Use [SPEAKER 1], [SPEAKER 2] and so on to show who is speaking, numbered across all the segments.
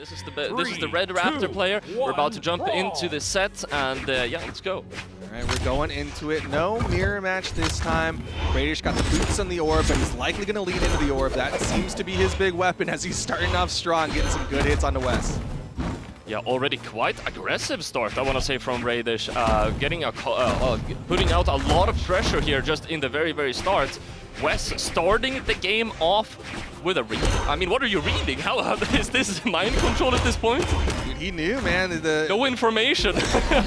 [SPEAKER 1] This is the Red Raptor player. We're about to jump into the set, and yeah, let's go.
[SPEAKER 2] All right, we're going into it. No mirror match this time. Raydish got the boots on the orb, but he's likely going to lead into the orb. That seems to be his big weapon as he's starting off strong, getting some good hits on the Wess.
[SPEAKER 1] Yeah, already quite aggressive start, I want to say, from Raydish. Putting out a lot of pressure here just in the very start. Wess starting the game off with a read. I mean, what are you reading? How is this mind control at this point?
[SPEAKER 2] Dude, he knew, man.
[SPEAKER 1] No information.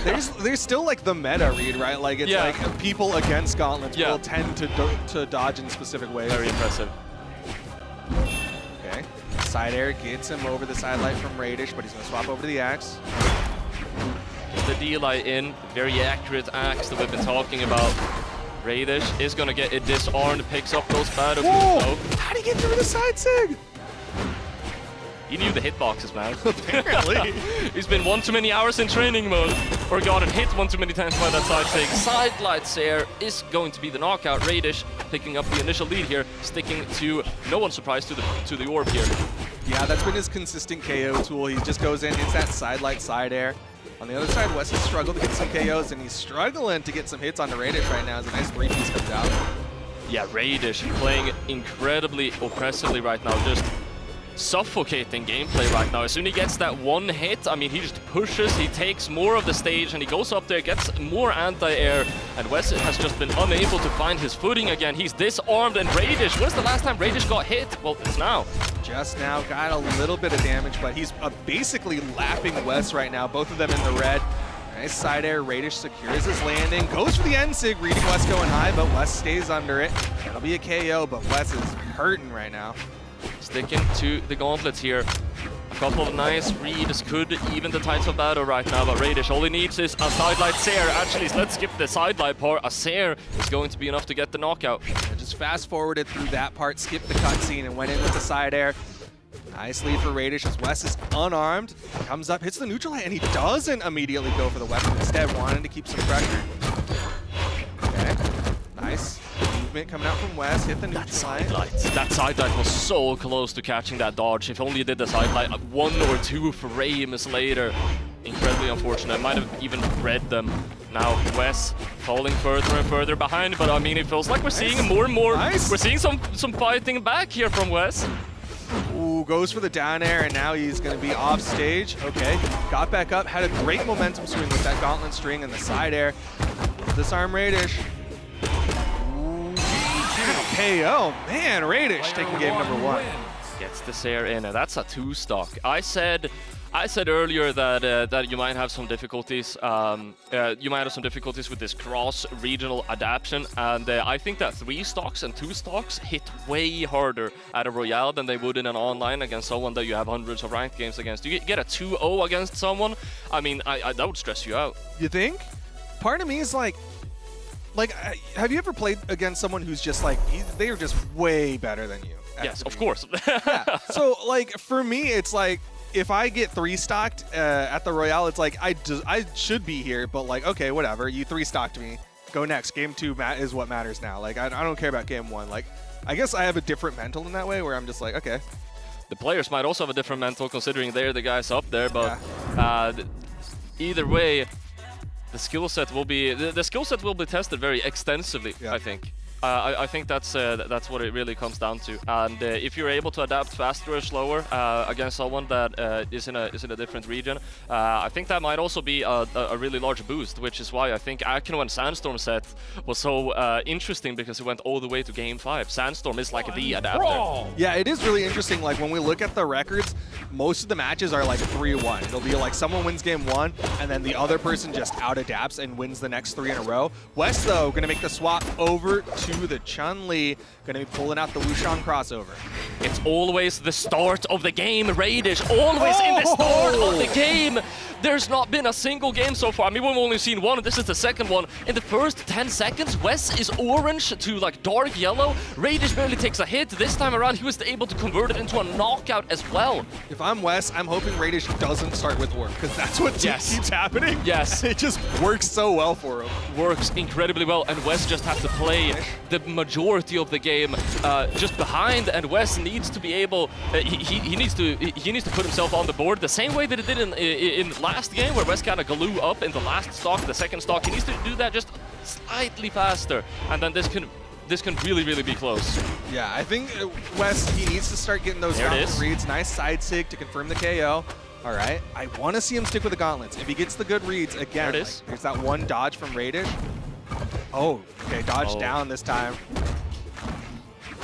[SPEAKER 2] there's still like the meta read, right? Like it's like people against gauntlets will tend to dodge in specific ways.
[SPEAKER 1] Very impressive.
[SPEAKER 2] Okay, side air gets him over the side light from Raydish, but he's gonna swap over to the axe.
[SPEAKER 1] The D-light in, very accurate axe that we've been talking about. Raydish is gonna get it disarmed, picks up those battle boots.
[SPEAKER 2] How'd he get through the side sig?
[SPEAKER 1] He knew the hitboxes, man.
[SPEAKER 2] Apparently.
[SPEAKER 1] He's been one too many hours in training mode, or gotten hit one too many times by that side sig. Side light Sair is going to be the knockout. Raydish picking up the initial lead here, sticking to no one's surprise to the orb here.
[SPEAKER 2] Yeah, that's been his consistent KO tool. He just goes in, hits that side light side air. On the other side, Wess has struggled to get some KOs, and he's struggling to get some hits on the Raydish right now as a nice 3-piece comes out.
[SPEAKER 1] Yeah, Raydish playing incredibly oppressively right now, just suffocating gameplay right now. As soon as he gets that one hit, I mean, he just pushes, he takes more of the stage, and he goes up there, gets more anti-air, and Wess has just been unable to find his footing again. He's disarmed, and Raydish, when's the last time Raydish got hit? Well, it's now.
[SPEAKER 2] Just now, got a little bit of damage, but he's basically lapping Wess right now, both of them in the red. Nice side air, Raydish secures his landing, goes for the end sig, reading Wess going high, but Wess stays under it. That'll be a KO, but Wess is hurting right now.
[SPEAKER 1] Sticking to the gauntlets here. A couple of nice reads could even the tides of battle right now, but Raydish, all he needs is a sidelight Sair. Actually, let's skip the sidelight part. A Sair is going to be enough to get the knockout.
[SPEAKER 2] And just fast forwarded through that part, skipped the cutscene, and went in with the side air. Nice lead for Raydish as Wess is unarmed. Comes up, hits the neutral light, and he doesn't immediately go for the weapon. Instead, wanting to keep some pressure. Okay, nice. Movement coming out from Wess, hit the neutral light.
[SPEAKER 1] That side light was so close to catching that dodge. If only he did the side light 1 or 2 frames later. Incredibly unfortunate. Might have even read them. Now Wess falling further and further behind, but I mean, it feels like we're seeing more and more. We're seeing some fighting back here from Wess.
[SPEAKER 2] Ooh, goes for the down air, and now he's going to be off stage. Okay, got back up, had a great momentum swing with that gauntlet string and the side air. Disarm Raydish. KO, man, Raydish taking game number 1.
[SPEAKER 1] Gets the Sair in, and that's a 2-stock. I said earlier that that you might have some difficulties. With this cross-regional adaptation, and I think that 3 stocks and 2 stocks hit way harder at a Royale than they would in an online against someone that you have hundreds of ranked games against. You get a 2-0 against someone. I mean, that would stress you out.
[SPEAKER 2] You think? Part of me is like, have you ever played against someone who's just like, they are just way better than you?
[SPEAKER 1] Yes, of course.
[SPEAKER 2] Yeah. So, like, for me, it's like, if I get 3-stocked at the Royale, it's like, I should be here, but like, okay, whatever. You 3-stocked me. Go next. Game 2 is what matters now. Like, I don't care about game 1. Like, I guess I have a different mental in that way where I'm just like, okay.
[SPEAKER 1] The players might also have a different mental considering they're the guys up there, but either way, the skill set will be tested very extensively. I think. I think that's what it really comes down to. And if you're able to adapt faster or slower against someone that is in a different region, I think that might also be a really large boost. Which is why I think Akino and Sandstorm set was so interesting, because it went all the way to game 5. Sandstorm is like the adapter.
[SPEAKER 2] Yeah, it is really interesting. Like when we look at the records, most of the matches are like 3-1. It'll be like someone wins game 1, and then the other person just out adapts and wins the next 3 in a row. Wess though gonna make the swap over to the Chun-Li, gonna be pulling out the Wushan crossover.
[SPEAKER 1] It's always the start of the game, Raydish, always in the start of the game. There's not been a single game so far. I mean, we've only seen one, this is the second one. In the first 10 seconds, Wess is orange to like dark yellow. Raydish barely takes a hit. This time around, he was able to convert it into a knockout as well.
[SPEAKER 2] If I'm Wess, I'm hoping Raydish doesn't start with Orb, because that's what keeps happening.
[SPEAKER 1] Yes.
[SPEAKER 2] It just works so well for him.
[SPEAKER 1] Works incredibly well, and Wess just has to play the majority of the game just behind, and Wess needs to be able. He needs to put himself on the board the same way that he did in last game, where Wess kind of glue up in the last stock, the second stock. He needs to do that just slightly faster, and then this can really be close.
[SPEAKER 2] Yeah, I think Wess, he needs to start getting those reads. Nice side sig to confirm the KO. All right, I want to see him stick with the gauntlets. If he gets the good reads, again,
[SPEAKER 1] there it is.
[SPEAKER 2] There's that one dodge from Raydish. Oh, okay, dodge down this time.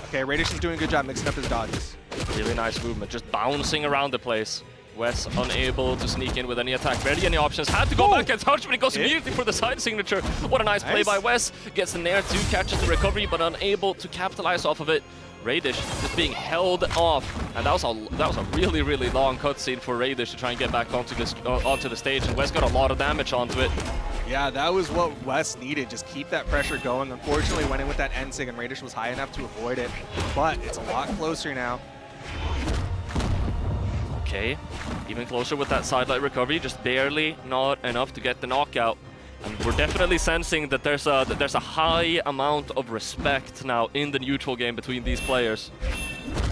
[SPEAKER 2] Okay, Raydish is doing a good job mixing up his dodges.
[SPEAKER 1] Really nice movement, just bouncing around the place. Wess unable to sneak in with any attack. Barely any options. Had to go back and touch, but he goes immediately for the side signature. What a nice play by Wess. Gets the nair too, catches the recovery, but unable to capitalize off of it. Raydish just being held off, and that was a really long cutscene for Raydish to try and get back onto the stage, and Wess got a lot of damage onto it.
[SPEAKER 2] Yeah, that was what Wess needed. Just keep that pressure going. Unfortunately, went in with that end sig, and Raydish was high enough to avoid it, but it's a lot closer now.
[SPEAKER 1] Okay, even closer with that sidelight recovery, just barely not enough to get the knockout. And we're definitely sensing that there's a high amount of respect now in the neutral game between these players.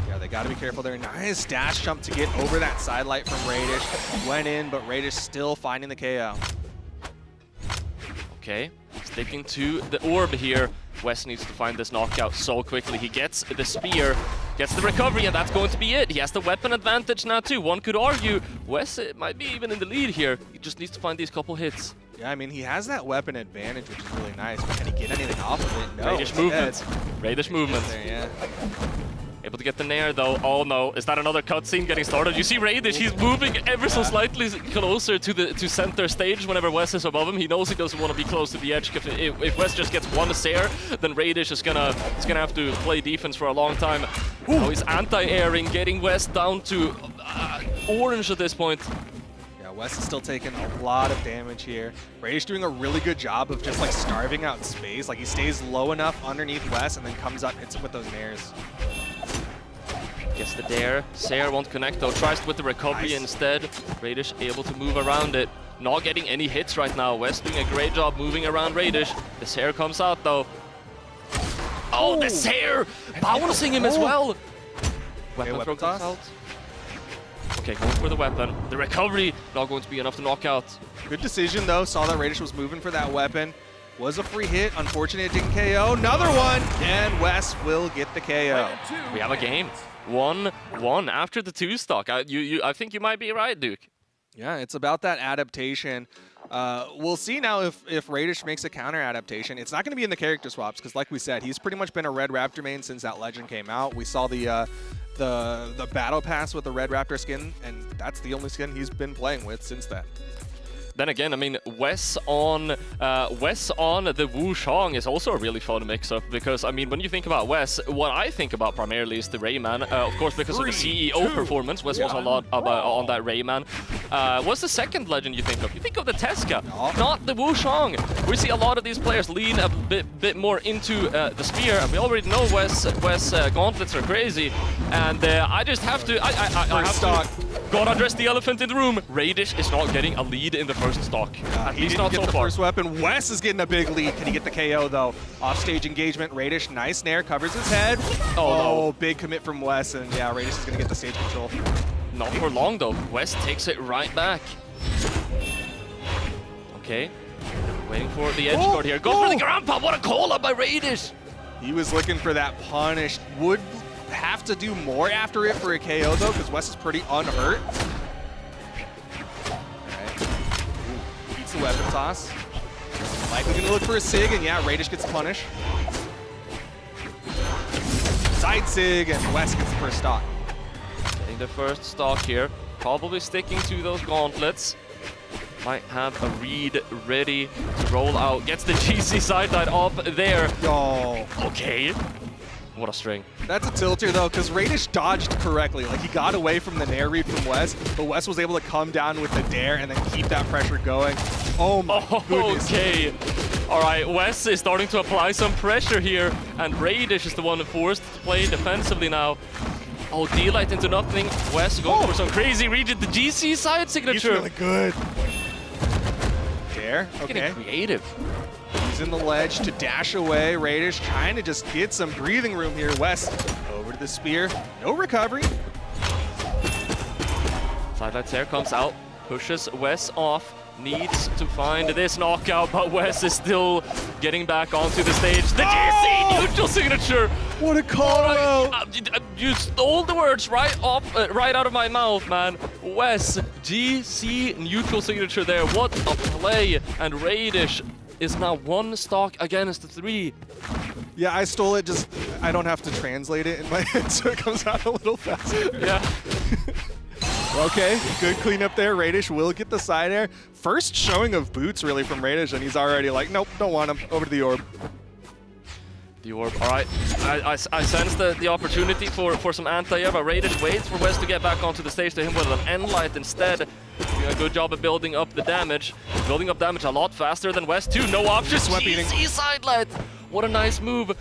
[SPEAKER 2] Yeah, they got to be careful there. Nice dash jump to get over that sidelight from Raydish. Went in, but Raydish still finding the KO.
[SPEAKER 1] Okay, sticking to the orb here. Wess needs to find this knockout so quickly. He gets the spear, gets the recovery, and that's going to be it. He has the weapon advantage now too. One could argue Wess might be even in the lead here. He just needs to find these couple hits.
[SPEAKER 2] Yeah, I mean, he has that weapon advantage, which is really nice, but can he get anything off of it? No.
[SPEAKER 1] Raydish movement. Raydish movement.
[SPEAKER 2] There, yeah.
[SPEAKER 1] Able to get the nair though. Oh no, is that another cutscene getting started? You see Raydish, he's moving ever so slightly closer to center stage whenever Wess is above him. He knows he doesn't want to be close to the edge. If Wess just gets one Sair, then Raydish is gonna have to play defense for a long time. Oh, he's anti-airing, getting Wess down to orange at this point.
[SPEAKER 2] Wess is still taking a lot of damage here. Raydish doing a really good job of just like starving out space. Like he stays low enough underneath Wess and then comes up, hits him with those nairs.
[SPEAKER 1] Gets the dare. Sair won't connect though. Tries with the recovery instead. Raydish able to move around it. Not getting any hits right now. Wess doing a great job moving around Raydish. The Sair comes out though. Oh, the Sair bouncing him as well. Weapon toss out. Okay, going for the weapon. The recovery not going to be enough to knock out.
[SPEAKER 2] Good decision though. Saw that Raydish was moving for that weapon. Was a free hit. Unfortunately, it didn't KO. Another one, and Wess will get the KO.
[SPEAKER 1] We have a game. 1-1 after the 2 stock. I think you might be right, Duke.
[SPEAKER 2] Yeah, it's about that adaptation. We'll see now if Raydish makes a counter adaptation. It's not going to be in the character swaps because, like we said, he's pretty much been a Red Raptor main since that legend came out. We saw the battle pass with the Red Raptor skin, and that's the only skin he's been playing with since then.
[SPEAKER 1] Then again, I mean, Wess on the Wushang is also a really fun mix-up because, I mean, when you think about Wess, what I think about primarily is the Rayman. Of course, because of the CEO performance, Wess was a lot on that Rayman. What's the second legend you think of? You think of the Teska, not the Wushang. We see a lot of these players lean a bit more into the spear, and we already know Wess gauntlets are crazy, and I just have to, I have to gotta address the elephant in the room. Raydish is not getting a lead in the first stock. At least not so far.
[SPEAKER 2] First weapon. Wess is getting a big lead. Can he get the KO though? Offstage engagement. Raydish, nice nair, covers his head. Oh no, big commit from Wess, and yeah, Raydish is gonna get the stage control.
[SPEAKER 1] Not for long though. Wess takes it right back. Okay, waiting for the edge guard here. Go for the ground pop. What a call up by Raydish.
[SPEAKER 2] He was looking for that punish. Would have to do more after it for a KO though, because Wess is pretty unhurt. The weapon toss. Likely gonna look for a Sig, and yeah, Raydish gets a punish. Side Sig, and Wess gets the first stock.
[SPEAKER 1] Getting the first stock here. Probably sticking to those gauntlets. Might have a read ready to roll out. Gets the GC side dive up there.
[SPEAKER 2] Oh.
[SPEAKER 1] Okay. What a string.
[SPEAKER 2] That's a tilter though, because Raydish dodged correctly. Like he got away from the nair read from Wess, but Wess was able to come down with the dare and then keep that pressure going. Oh my goodness.
[SPEAKER 1] Okay. All right, Wess is starting to apply some pressure here, and Raydish is the one forced to play defensively now. Oh, D-Light into nothing. Wess going for some crazy region. The GC side signature.
[SPEAKER 2] He's really good. Dare, okay.
[SPEAKER 1] Getting creative.
[SPEAKER 2] using the ledge to dash away. Raydish trying to just get some breathing room here. Wess over to the spear. No recovery.
[SPEAKER 1] Sidelight Tear comes out, pushes Wess off. Needs to find this knockout, but Wess is still getting back onto the stage. The GC neutral signature!
[SPEAKER 2] What a call out!
[SPEAKER 1] You stole the words right out of my mouth, man. Wess, GC neutral signature there. What a play! And Raydish is now 1 stock against 3.
[SPEAKER 2] Yeah, I stole it, just I don't have to translate it in my head, so it comes out a little faster.
[SPEAKER 1] Yeah.
[SPEAKER 2] Okay, good cleanup there. Raydish will get the side air. First showing of boots, really, from Raydish, and he's already like, nope, don't want him. Over to the orb.
[SPEAKER 1] The orb, all right. I sense the opportunity for some anti-air, but Raydish waits for Wess to get back onto the stage to him with an end-light instead. Doing a good job of building up the damage. Building up damage a lot faster than Wess too. No options. GC sidelight. What a nice move.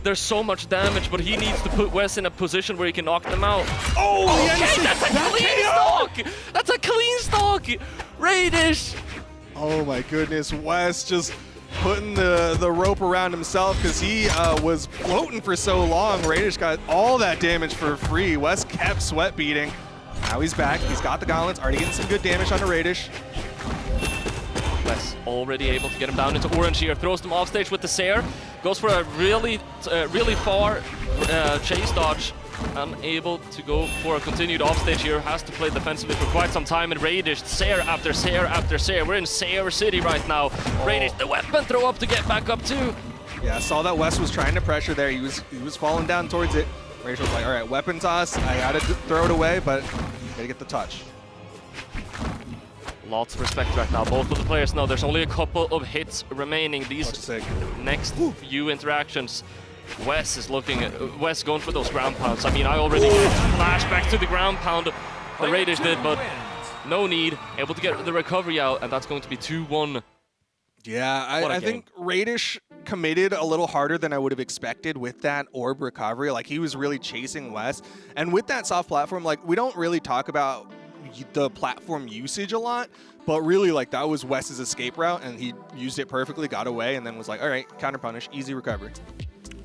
[SPEAKER 1] There's so much damage, but he needs to put Wess in a position where he can knock them out.
[SPEAKER 2] Oh,
[SPEAKER 1] okay, that's a clean stock! That's a clean stock! Raydish!
[SPEAKER 2] Oh my goodness, Wess just putting the rope around himself because he was floating for so long. Raydish got all that damage for free. Wess kept sweat beating. Now he's back. He's got the gauntlets, already getting some good damage onto Raydish.
[SPEAKER 1] Wess already able to get him down into orange here. Throws them off stage with the Sair. Goes for a really far chase dodge. Unable to go for a continued offstage here. Has to play defensively for quite some time. And Raydish, Sair after Sair after Sair. We're in Sair City right now. Raydish, the weapon throw up to get back up too.
[SPEAKER 2] Yeah, I saw that Wess was trying to pressure there. He was falling down towards it. Raydish was like, all right, weapon toss. I gotta throw it away, but gotta get the touch.
[SPEAKER 1] Lots of respect right now. Both of the players know there's only a couple of hits remaining. These next few interactions. Wess is looking at Wess going for those ground pounds. I mean, I already flashed back to the ground pound that Raydish did, but no need. Able to get the recovery out, and that's going to be 2-1.
[SPEAKER 2] Yeah, I think Raydish committed a little harder than I would have expected with that orb recovery. Like, he was really chasing Wess. And with that soft platform, like, we don't really talk about the platform usage a lot, but really, like, that was Wess's escape route, and he used it perfectly, got away, and then was like, all right, counter punish, easy recovery.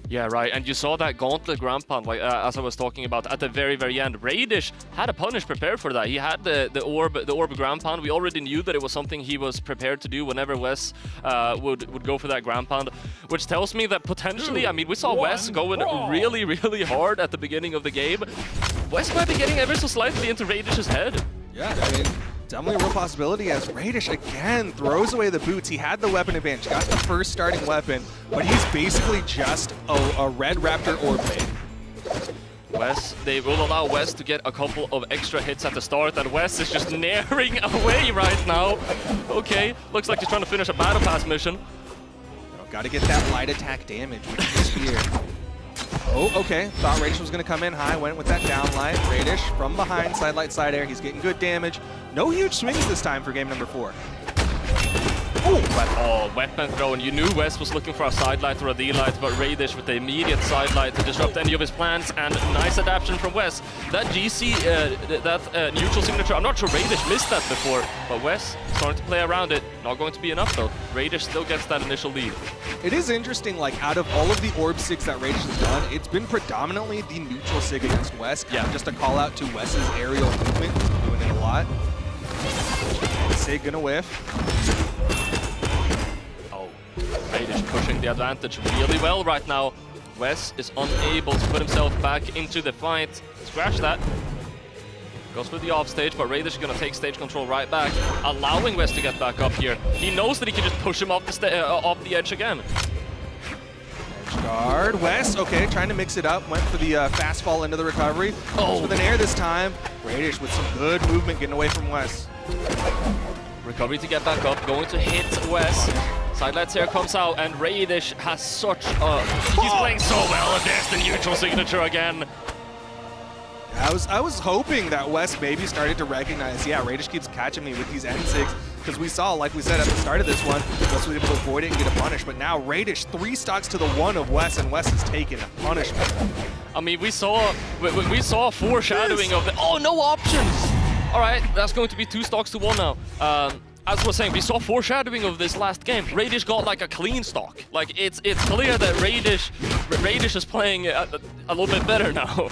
[SPEAKER 1] Yeah, right, and you saw that gauntlet ground pound, like as I was talking about at the very end. Raydish had a punish prepared for that. He had the orb ground pound. We already knew that it was something he was prepared to do whenever Wess would go for that ground pound, which tells me that potentially, I mean, we saw Wess going really hard at the beginning of the game. Wess might be getting ever so slightly into Raydish's head.
[SPEAKER 2] Yeah, I mean, definitely a real possibility as Raydish again throws away the boots. He had the weapon advantage, got the first starting weapon, but he's basically just a red Raptor orb bait.
[SPEAKER 1] Wess, they will allow Wess to get a couple of extra hits at the start, and Wess is just naring away right now. Okay, looks like he's trying to finish a battle pass mission.
[SPEAKER 2] Gotta get that light attack damage with the spear. Oh, okay. Thought Raydish was going to come in high. Went with that downlight. Raydish from behind, sidelight, side air. He's getting good damage. No huge swings this time for game number 4.
[SPEAKER 1] Oh, weapon throw, and you knew Wess was looking for a sidelight or a D-light, but Raydish with the immediate sidelight to disrupt any of his plans, and nice adaptation from Wess. That GC, neutral signature, I'm not sure Raydish missed that before, but Wess starting to play around it. Not going to be enough though. Raydish still gets that initial lead. It
[SPEAKER 2] is interesting, like, out of all of the orb sigs that Raydish has done, it's been predominantly the neutral sig against Wess. Yeah. Just a call out to Wess's aerial movement, doing it a lot. Sig gonna whiff.
[SPEAKER 1] Raydish pushing the advantage really well right now. Wess is unable to put himself back into the fight. Scratch that. Goes for the offstage, but Raydish is going to take stage control right back, allowing Wess to get back up here. He knows that he can just push him off the edge again.
[SPEAKER 2] Edge guard. Wess, okay, trying to mix it up. Went for the fast fall into the recovery. Goes with an air this time. Raydish with some good movement getting away from Wess.
[SPEAKER 1] Recovery to get back up, going to hit Wess. Sidelight Sair comes out, and Raydish has such a... He's playing so well against the neutral signature again.
[SPEAKER 2] I was hoping that Wess maybe started to recognize, yeah, Raydish keeps catching me with these N6, because we saw, like we said at the start of this one, Wess was able to avoid it and get a punish, but now Raydish 3 stocks to the 1 of Wess, and Wess has taken a punishment.
[SPEAKER 1] I mean, we saw a foreshadowing of the... Oh, no options! All right, that's going to be 2 stocks to 1 now. as I was saying, we saw foreshadowing of this last game. Raydish got like a clean stock. Like it's clear that Raydish is playing a little bit better now.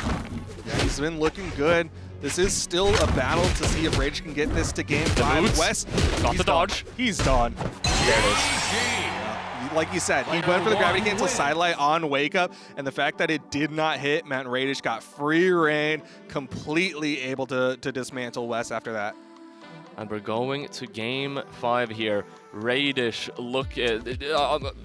[SPEAKER 2] Yeah, he's been looking good. This is still a battle to see if Raydish can get this to game 5. Wess
[SPEAKER 1] got the dodge.
[SPEAKER 2] He's done.
[SPEAKER 1] There it is.
[SPEAKER 2] Like you said, he went for the gravity cancel sidelight on wake up, and the fact that it did not hit meant Raydish got free reign, completely able to dismantle Wess after that.
[SPEAKER 1] And we're going to game 5 here. Raydish,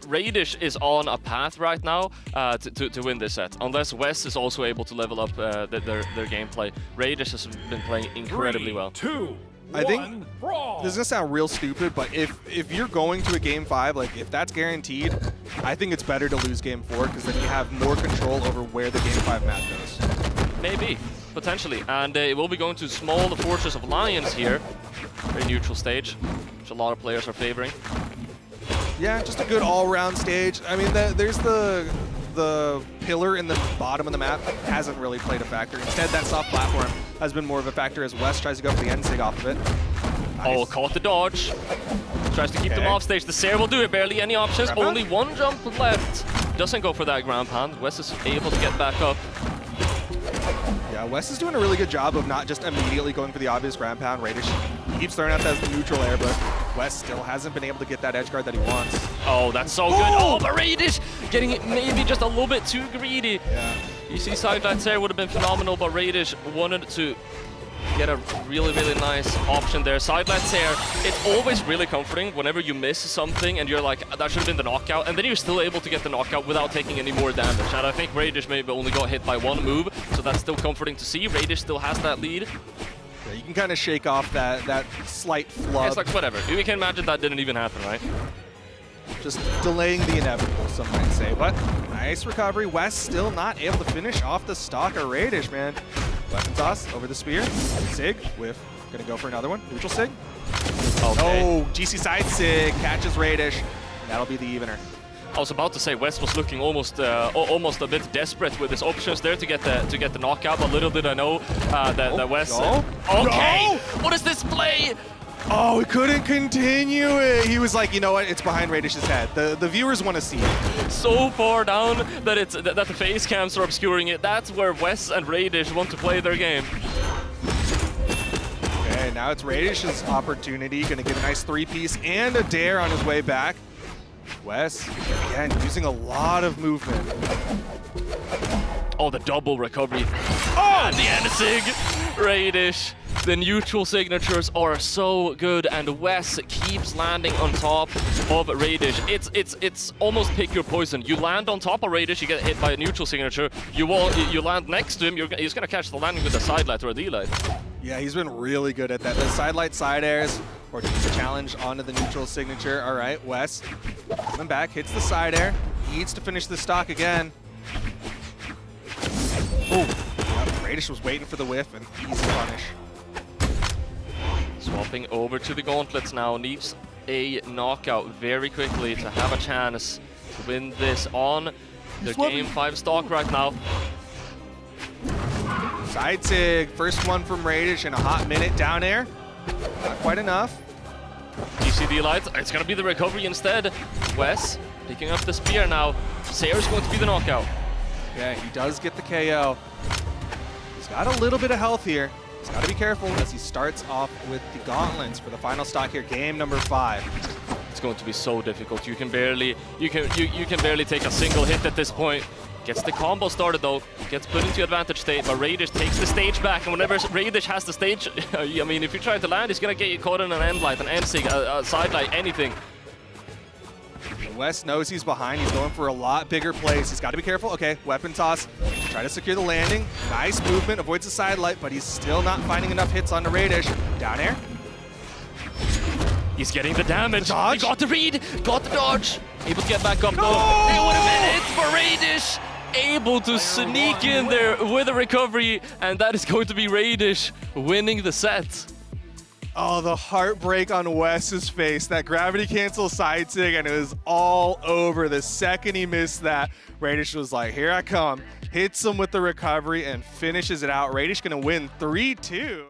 [SPEAKER 1] Raydish is on a path right now to win this set, unless Wess is also able to level up their gameplay. Raydish has been playing incredibly well.
[SPEAKER 3] 3, 2,
[SPEAKER 2] I think this is gonna sound real stupid, but if you're going to a game 5, like if that's guaranteed, I think it's better to lose game 4 because then you have more control over where the game 5 map goes.
[SPEAKER 1] Maybe, potentially, and it will be going to small Fortress of Lions here, very neutral stage, which a lot of players are favoring.
[SPEAKER 2] Yeah, just a good all-around stage. I mean, there's the pillar in the bottom of the map hasn't really played a factor. Instead, that soft platform has been more of a factor as Wess tries to go for the end sig off of it. Nice.
[SPEAKER 1] Oh, caught the dodge. Tries to keep them off stage. The Sair will do it. Barely any options. Only one jump left. Doesn't go for that ground pound. Wess is able to get back up.
[SPEAKER 2] Yeah, Wess is doing a really good job of not just immediately going for the obvious ground pound. Raydish keeps throwing out that neutral air, but Wess still hasn't been able to get that edge guard that he wants.
[SPEAKER 1] Oh, that's so good. Oh, but Raydish getting it maybe just a little bit too greedy.
[SPEAKER 2] Yeah.
[SPEAKER 1] You see, sidelight there would have been phenomenal, but Raydish wanted to get a really, really nice option there. Sidelight there, it's always really comforting whenever you miss something and you're like, that should have been the knockout, and then you're still able to get the knockout without taking any more damage. And I think Raydish maybe only got hit by one move, so that's still comforting to see. Raydish still has that lead.
[SPEAKER 2] Yeah, you can kind of shake off that slight flub.
[SPEAKER 1] It's like, whatever. We can imagine that didn't even happen, right?
[SPEAKER 2] Just delaying the inevitable, some might say. But nice recovery. Wess still not able to finish off the stock of Raydish, man. Weapon toss over the spear. Sig with, gonna go for another one. Neutral Sig.
[SPEAKER 1] Okay.
[SPEAKER 2] Oh, GC side Sig catches Raydish. That'll be the evener.
[SPEAKER 1] I was about to say Wess was looking almost a bit desperate with his options there to get the knockout, but little did I know that Wess.
[SPEAKER 2] No.
[SPEAKER 1] Okay,
[SPEAKER 2] No.
[SPEAKER 1] What is this play?
[SPEAKER 2] Oh, he couldn't continue it. He was like, you know what? It's behind Raydish's head. The viewers want to see it.
[SPEAKER 1] So far down that that the face cams are obscuring it. That's where Wess and Raydish want to play their game.
[SPEAKER 2] Okay, now it's Raydish's opportunity. Gonna get a nice 3-piece and a dare on his way back. Wess, again, using a lot of movement.
[SPEAKER 1] Oh, the double recovery.
[SPEAKER 2] Oh!
[SPEAKER 1] And the end-sig. Raydish. The neutral signatures are so good, and Wess keeps landing on top of Raydish. It's almost pick your poison. You land on top of Raydish, you get hit by a neutral signature. You land next to him, he's gonna catch the landing with a sidelight or a D-light.
[SPEAKER 2] Yeah, he's been really good at that. The sidelight side airs, or just a challenge onto the neutral signature. All right, Wess coming back, hits the side air, needs to finish the stock again. Oh, Raydish was waiting for the whiff, and easy punish.
[SPEAKER 1] Swapping over to the gauntlets now, needs a knockout very quickly to have a chance to win this on the game 5 stock right now.
[SPEAKER 2] Side sig, first one from Raydish in a hot minute. Down air, not quite enough.
[SPEAKER 1] GCD light, it's gonna be the recovery instead. Wess picking up the spear now. Sair's going to be the knockout.
[SPEAKER 2] Okay, he does get the KO. He's got a little bit of health here. He's got to be careful as he starts off with the gauntlets for the final stock here, game number 5.
[SPEAKER 1] It's going to be so difficult. You can barely take a single hit at this point. Gets the combo started though, gets put into advantage state, but Raydish takes the stage back, and whenever Raydish has the stage, I mean, if you try to land, he's gonna get you caught in an end light, an end sig, a side light, anything.
[SPEAKER 2] Wess knows he's behind. He's going for a lot bigger plays. He's got to be careful. Okay, weapon toss. Try to secure the landing. Nice movement. Avoids the side light, but he's still not finding enough hits onto Raydish. Down air.
[SPEAKER 1] He's getting the damage.
[SPEAKER 2] The dodge.
[SPEAKER 1] He got the read. Got the dodge. Able to get back up.
[SPEAKER 2] No!
[SPEAKER 1] Though. It would have been hit for Raydish. Able to sneak in there with a recovery, and that is going to be Raydish winning the set.
[SPEAKER 2] Oh, the heartbreak on Wess's face. That gravity cancel side sig, and it was all over. The second he missed that, Raydish was like, here I come. Hits him with the recovery and finishes it out. Raydish gonna win 3-2.